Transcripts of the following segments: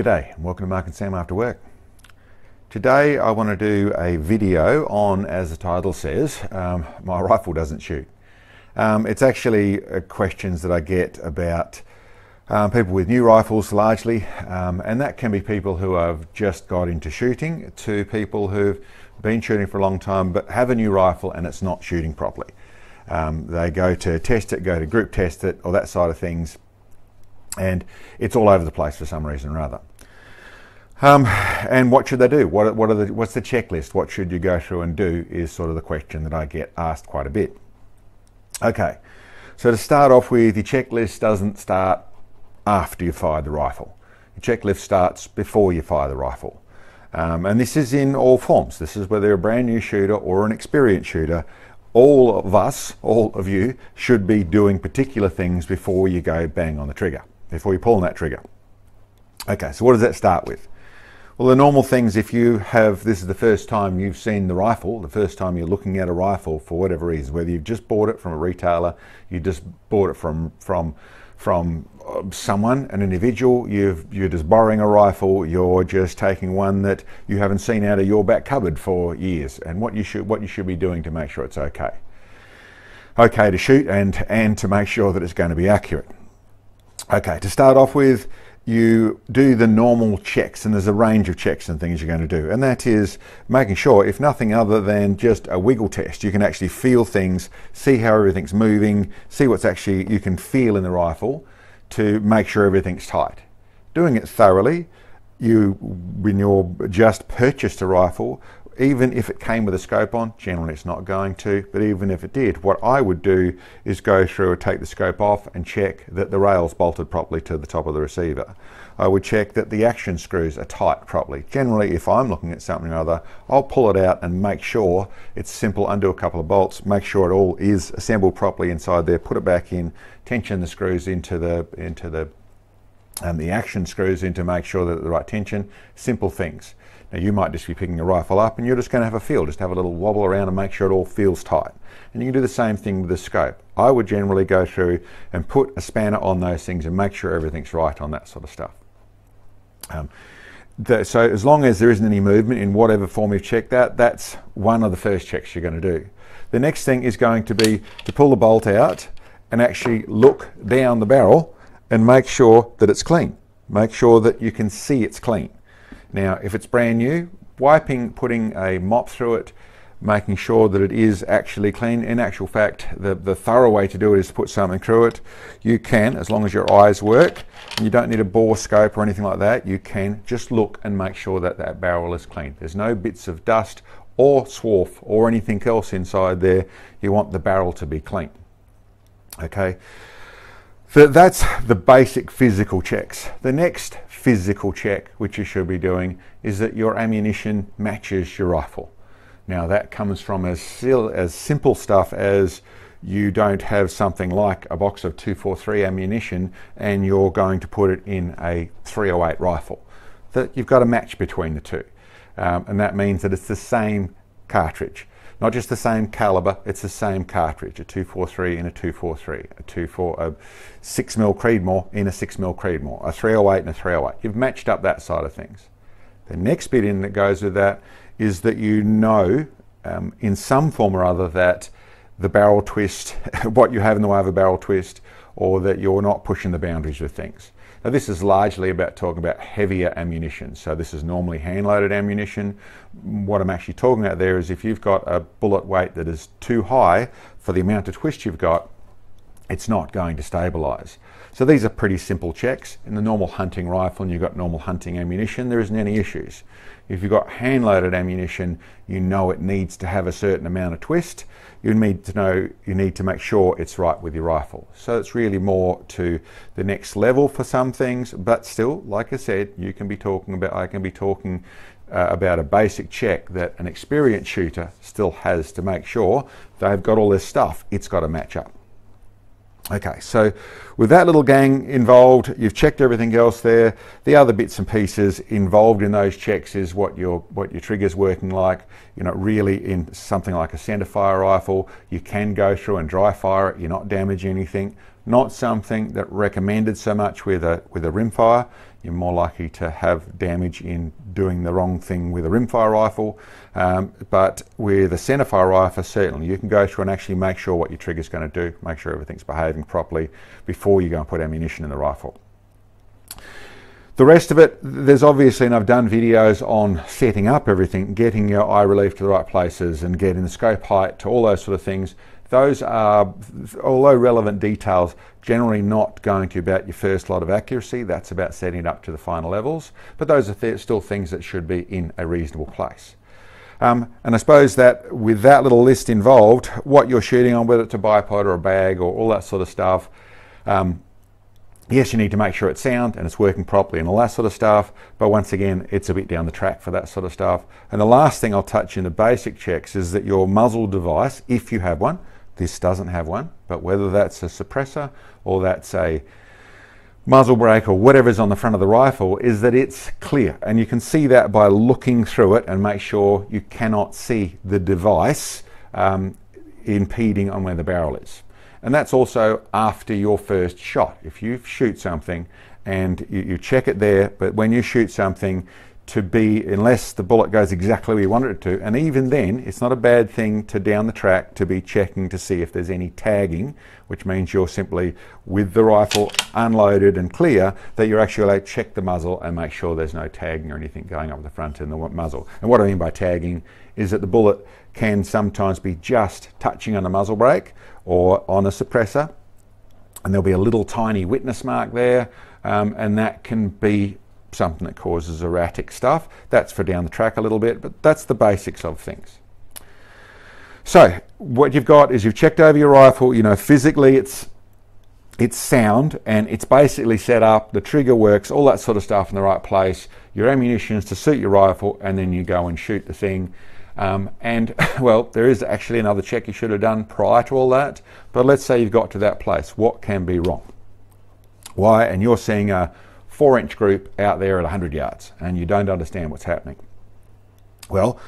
G'day and welcome to Mark and Sam After Work. Today I want to do a video on, as the title says, my rifle doesn't shoot. It's actually questions that I get about people with new rifles largely, and that can be people who have just got into shooting to people who've been shooting for a long time but have a new rifle and it's not shooting properly. They go to test it, go to group test it, or that side of things, and it's all over the place for some reason or other. And what should they do? What's the checklist? What should you go through and do is sort of the question that I get asked quite a bit. Okay, so to start off with, your checklist doesn't start after you fire the rifle. Your checklist starts before you fire the rifle. And this is in all forms. This is whether you're a brand new shooter or an experienced shooter. All of us, all of you, should be doing particular things before you go bang on the trigger, before you pull on that trigger. Okay, so what does that start with? Well, the normal things, if you have, this is the first time you've seen the rifle, the first time you're looking at a rifle for whatever reason, whether you've just bought it from a retailer, you just bought it from someone, an individual, you're just borrowing a rifle, you're just taking one that you haven't seen out of your back cupboard for years, and what you should be doing to make sure it's okay to shoot and to make sure that it's going to be accurate. Okay, to start off with, you do the normal checks, and there's a range of checks and things you're going to do, and that is making sure, if nothing other than just a wiggle test, you can actually feel things, see how everything's moving, see what's actually you can feel in the rifle to make sure everything's tight. Doing it thoroughly, when you're just purchased a rifle, even if it came with a scope on, generally it's not going to, but even if it did, what I would do is go through and take the scope off and check that the rail's bolted properly to the top of the receiver. I would check that the action screws are tight properly. Generally, if I'm looking at something or other, I'll pull it out and make sure it's simple, undo a couple of bolts, make sure it all is assembled properly inside there, put it back in, tension the screws into the action screws in to make sure that the right tension, simple things. Now you might just be picking a rifle up and you're just going to have a feel, just have a little wobble around and make sure it all feels tight. And you can do the same thing with the scope. I would generally go through and put a spanner on those things and make sure everything's right on that sort of stuff. So as long as there isn't any movement in whatever form you've checked that, that's one of the first checks you're going to do. The next thing is going to be to pull the bolt out and actually look down the barrel and make sure that it's clean. Make sure that you can see it's clean. Now, if it's brand new, wiping, putting a mop through it, making sure that it is actually clean. In actual fact, the thorough way to do it is to put something through it. You can, as long as your eyes work, and you don't need a bore scope or anything like that, you can just look and make sure that that barrel is clean. There's no bits of dust or swarf or anything else inside there. You want the barrel to be clean. Okay. So that's the basic physical checks. The next physical check, which you should be doing, is that your ammunition matches your rifle. Now that comes from as simple stuff as you don't have something like a box of 243 ammunition and you're going to put it in a 308 rifle. That you've got a match between the two. And that means that it's the same cartridge. Not just the same caliber, it's the same cartridge, a 243 in a 243, a 6mm Creedmoor in a 6mm Creedmoor, a 308 in a 308. You've matched up that side of things. The next bit in that goes with that is that you know in some form or other that the barrel twist, what you have in the way of a barrel twist, or that you're not pushing the boundaries with things. Now this is largely about talking about heavier ammunition. So this is normally hand-loaded ammunition. What I'm actually talking about there is if you've got a bullet weight that is too high for the amount of twist you've got, it's not going to stabilize. So these are pretty simple checks. In the normal hunting rifle and you've got normal hunting ammunition, there isn't any issues. If you've got hand-loaded ammunition, you know it needs to have a certain amount of twist. You need to make sure it's right with your rifle. So it's really more to the next level for some things, but still, like I said, I can be talking about a basic check that an experienced shooter still has to make sure they've got all this stuff. It's got to match up. Okay, so with that little gang involved, you've checked everything else there. The other bits and pieces involved in those checks is what your trigger's working like. You know, really in something like a centerfire rifle, you can go through and dry fire it. You're not damaging anything. Not something that recommended so much with a rimfire. you're more likely to have damage in doing the wrong thing with a rimfire rifle. But with a centerfire rifle, certainly you can go through and actually make sure what your trigger's going to do, make sure everything's behaving properly before you go and put ammunition in the rifle. The rest of it, there's obviously, and I've done videos on setting up everything, getting your eye relief to the right places and getting the scope height to all those sort of things. Those are, although relevant details, generally not going to be about your first lot of accuracy. That's about setting it up to the final levels. But those are still things that should be in a reasonable place. And I suppose that with that little list involved, what you're shooting on, whether it's a bipod or a bag or all that sort of stuff, yes, you need to make sure it's sound and it's working properly and all that sort of stuff, but once again, it's a bit down the track for that sort of stuff. And the last thing I'll touch in the basic checks is that your muzzle device, if you have one, this doesn't have one, but whether that's a suppressor or that's a muzzle brake or whatever's on the front of the rifle, is that it's clear. And you can see that by looking through it and make sure you cannot see the device impeding on where the barrel is. And that's also after your first shot. If you shoot something and you check it there, but when you shoot something, to be, unless the bullet goes exactly where you want it to, and even then, it's not a bad thing to down the track to be checking to see if there's any tagging, which means you're simply, with the rifle unloaded and clear, that you're actually allowed to check the muzzle and make sure there's no tagging or anything going up the front in the muzzle. And what I mean by tagging is that the bullet can sometimes be just touching on a muzzle brake or on a suppressor, and there'll be a little tiny witness mark there, and that can be something that causes erratic stuff. That's for down the track a little bit, but that's the basics of things. So what you've got is you've checked over your rifle, you know, physically it's sound and it's basically set up, the trigger works, all that sort of stuff in the right place, your ammunition's to suit your rifle, and then you go and shoot the thing. And well, there is actually another check you should have done prior to all that, but let's say you've got to that place. What can be wrong? Why? And you're seeing a 4-inch group out there at 100 yards and you don't understand what's happening. Well,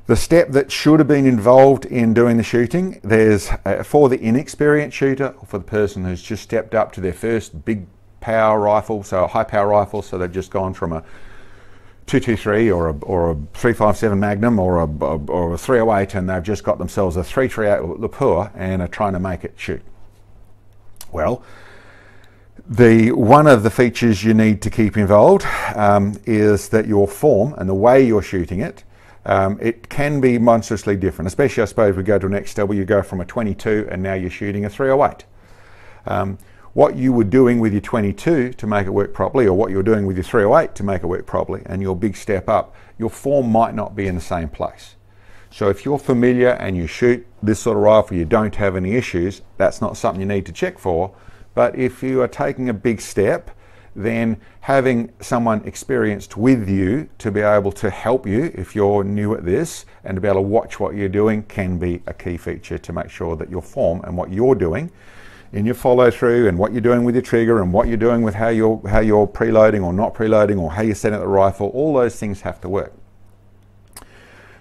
the step that should have been involved in doing the shooting, there's for the inexperienced shooter, or for the person who's just stepped up to their first big power rifle, so a high power rifle, so they've just gone from a 223 or a 357 Magnum or a 308, and they've just got themselves a 338 Lapua and are trying to make it shoot. Well, one of the features you need to keep involved is that your form and the way you're shooting it, it can be monstrously different, especially I suppose we go to an XW, you go from a 22 and now you're shooting a 308. What you were doing with your 22 to make it work properly, or what you're doing with your 308 to make it work properly, and your big step up, your form might not be in the same place. So if you're familiar and you shoot this sort of rifle, you don't have any issues, that's not something you need to check for. But if you are taking a big step, then having someone experienced with you to be able to help you if you're new at this and to be able to watch what you're doing can be a key feature to make sure that your form and what you're doing in your follow through and what you're doing with your trigger and what you're doing with how you're preloading or not preloading or how you're setting up the rifle, all those things have to work.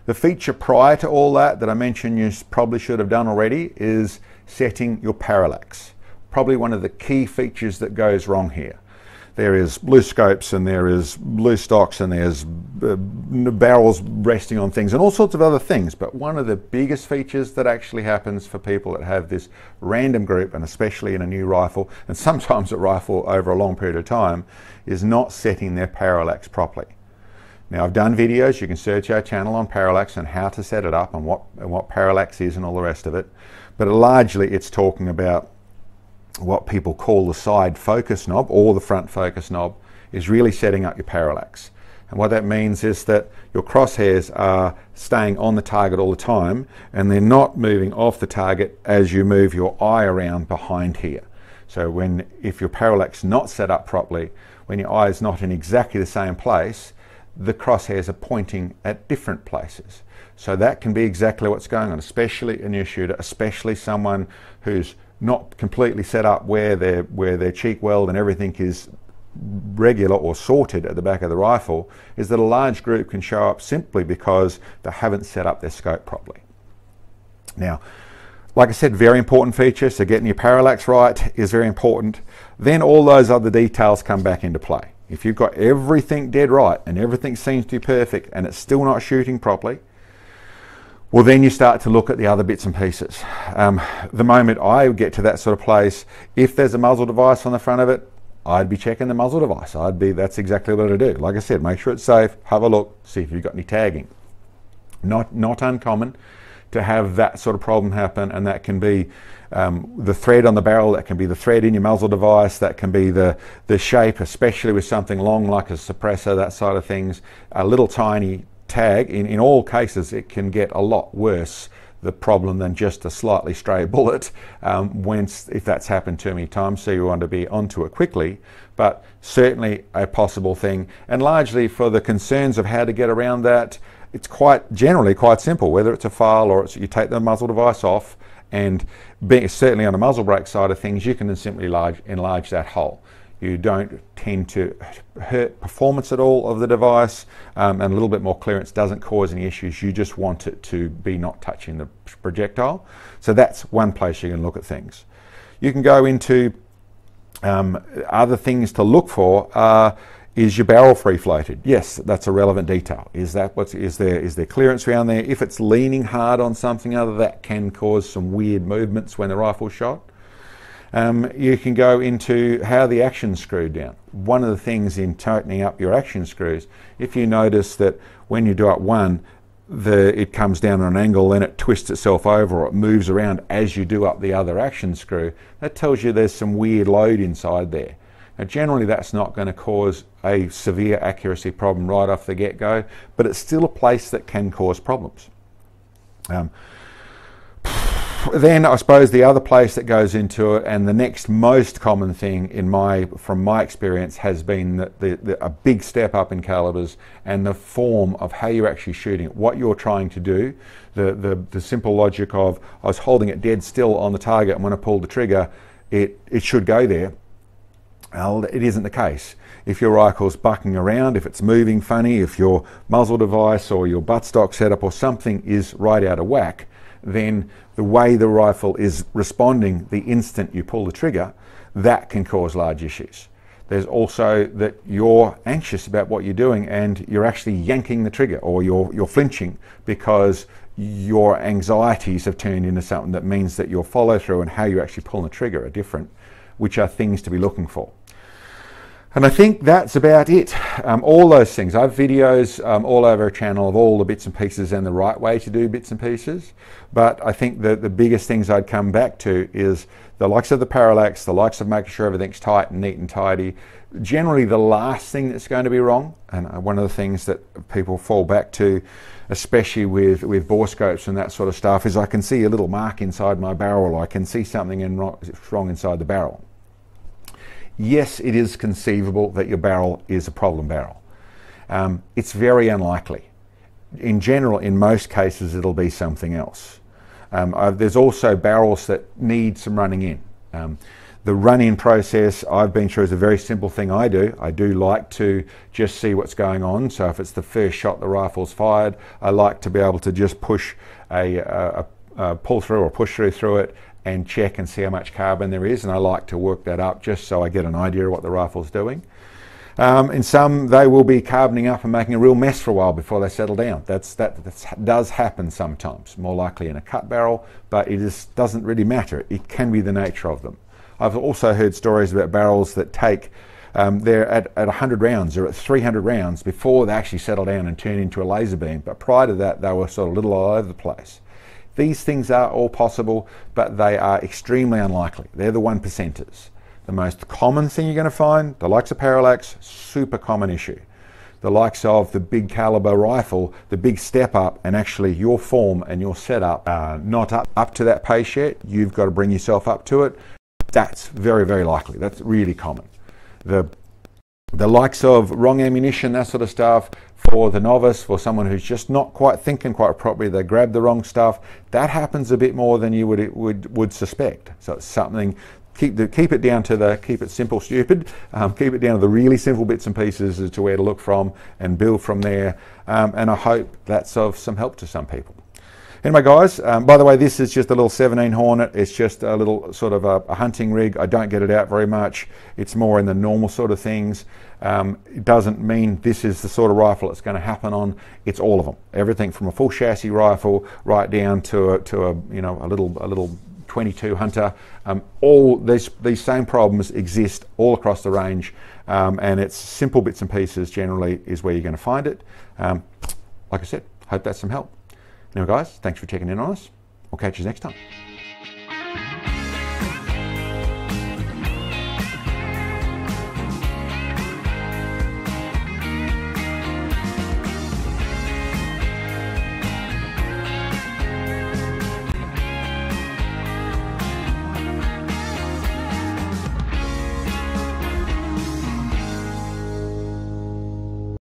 The feature prior to all that I mentioned you probably should have done already is setting your parallax. Probably one of the key features that goes wrong here. There is loose scopes and there is loose stocks and there's barrels resting on things and all sorts of other things. But one of the biggest features that actually happens for people that have this random group, and especially in a new rifle, and sometimes a rifle over a long period of time, is not setting their parallax properly. Now I've done videos, you can search our channel on parallax and how to set it up and what parallax is and all the rest of it. But largely it's talking about what people call the side focus knob or the front focus knob is really setting up your parallax. And what that means is that your crosshairs are staying on the target all the time and they're not moving off the target as you move your eye around behind here. So if your parallax is not set up properly, when your eye is not in exactly the same place, the crosshairs are pointing at different places. So that can be exactly what's going on, especially a new shooter, especially someone who's not completely set up where their cheek weld and everything is regular or sorted at the back of the rifle, is that a large group can show up simply because they haven't set up their scope properly. Now, like I said, very important feature, so getting your parallax right is very important. Then all those other details come back into play. If you've got everything dead right and everything seems to be perfect and it's still not shooting properly, well, then you start to look at the other bits and pieces. The moment I get to that sort of place, if there's a muzzle device on the front of it, I'd be checking the muzzle device. That's exactly what I do. Like I said, make sure it's safe, have a look, see if you've got any tagging. Not uncommon to have that sort of problem happen, and that can be the thread on the barrel, that can be the thread in your muzzle device, that can be the shape, especially with something long like a suppressor, that side of things. A little tiny tag, in all cases, it can get a lot worse, the problem, than just a slightly stray bullet, if that's happened too many times, so you want to be onto it quickly. But certainly a possible thing, and largely for the concerns of how to get around that, it's generally quite simple. Whether it's a file or you take the muzzle device off, and certainly on the muzzle brake side of things, you can then simply enlarge that hole. You don't tend to hurt performance at all of the device, and a little bit more clearance doesn't cause any issues. You just want it to be not touching the projectile. So that's one place you can look at things. You can go into other things to look for. Is your barrel free floated? Yes, that's a relevant detail. Is there clearance around there? If it's leaning hard on something other, that can cause some weird movements when the rifle's shot. You can go into how the action's screwed down. One of the things in tightening up your action screws, if you notice that when you do it one, it comes down on an angle, then it twists itself over, or it moves around as you do up the other action screw, that tells you there's some weird load inside there. Now, generally that's not going to cause a severe accuracy problem right off the get-go, but it's still a place that can cause problems. Then I suppose the other place that goes into it, and the next most common thing from my experience, has been a big step up in calibers and the form of how you're actually shooting it, what you're trying to do. The simple logic of, I was holding it dead still on the target, and when I pulled the trigger, it should go there. Well, it isn't the case. If your rifle's bucking around, if it's moving funny, if your muzzle device or your buttstock setup or something is right out of whack, then the way the rifle is responding the instant you pull the trigger, that can cause large issues. There's also that you're anxious about what you're doing and you're actually yanking the trigger, or you're flinching because your anxieties have turned into something that means that your follow through and how you actually pull the trigger are different, which are things to be looking for. And I think that's about it. All those things. I have videos all over our channel of all the bits and pieces and the right way to do bits and pieces. But I think the biggest things I'd come back to is the likes of the parallax, the likes of making sure everything's tight and neat and tidy. Generally the last thing that's going to be wrong, and one of the things that people fall back to, especially with bore scopes and that sort of stuff, is I can see a little mark inside my barrel, or I can see something wrong inside the barrel. Yes, it is conceivable that your barrel is a problem barrel. It's very unlikely. In general, in most cases, it'll be something else. There's also barrels that need some running in. The run-in process I've been through is a very simple thing I do. I do like to just see what's going on. So if it's the first shot the rifle's fired, I like to be able to just push a pull through or push through it and check and see how much carbon there is, and I like to work that up just so I get an idea of what the rifle's doing. In some, they will be carboning up and making a real mess for a while before they settle down. That does happen sometimes, more likely in a cut barrel, but it doesn't really matter. It can be the nature of them. I've also heard stories about barrels that take, they're at 100 rounds or at 300 rounds before they actually settle down and turn into a laser beam, but prior to that they were sort of a little all over the place. These things are all possible, but they are extremely unlikely. They're the 1%ers. The most common thing you're going to find, the likes of parallax, super common issue. The likes of the big caliber rifle, the big step up, and actually your form and your setup are not up to that pace yet. You've got to bring yourself up to it. That's very, very likely. That's really common. The likes of wrong ammunition, that sort of stuff, for the novice, for someone who's just not quite thinking quite properly, they grab the wrong stuff, that happens a bit more than you would suspect. So it's something, keep it down to keep it simple, stupid, keep it down to the really simple bits and pieces as to where to look from and build from there, and I hope that's of some help to some people. Anyway, guys, by the way, this is just a little 17 Hornet. It's just a little sort of a hunting rig. I don't get it out very much. It's more in the normal sort of things. It doesn't mean this is the sort of rifle it's going to happen on. It's all of them. Everything from a full chassis rifle right down to a you know, a little 22 Hunter. All these same problems exist all across the range, and it's simple bits and pieces generally is where you're going to find it. Like I said, hope that's some help. Anyway, guys, thanks for checking in on us. We'll catch you next time.